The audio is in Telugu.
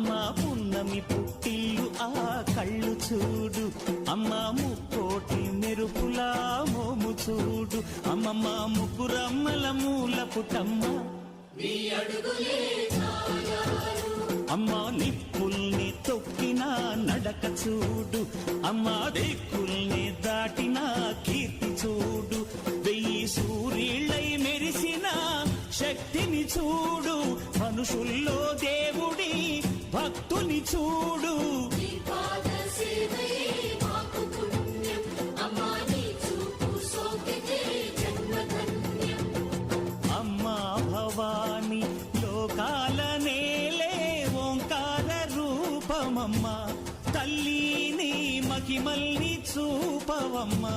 అమ్మ పున్నమి పుట్టిల్లు ఆ కళ్ళు చూడు, అమ్మ ముక్కోటి మెరుపులా మోము చూడు, అమ్మమ్మ ముగ్గురమ్మల మూల పుటమ్మ అమ్మ నిప్పుల్ని తొక్కిన నడక చూడు, అమ్మ దిక్కుల్ని దాటిన కీర్తి చూడు, 1000 సూర్యుళ్ళై మెరిసిన శక్తిని చూడు, మనుషుల్లో దేవుడి భక్తుని చూడు. అమ్మా భవాని లోకాల నేలే ఓంకార రూపమమ్మా, తల్లిని మహిమల్ని చూపవమ్మా.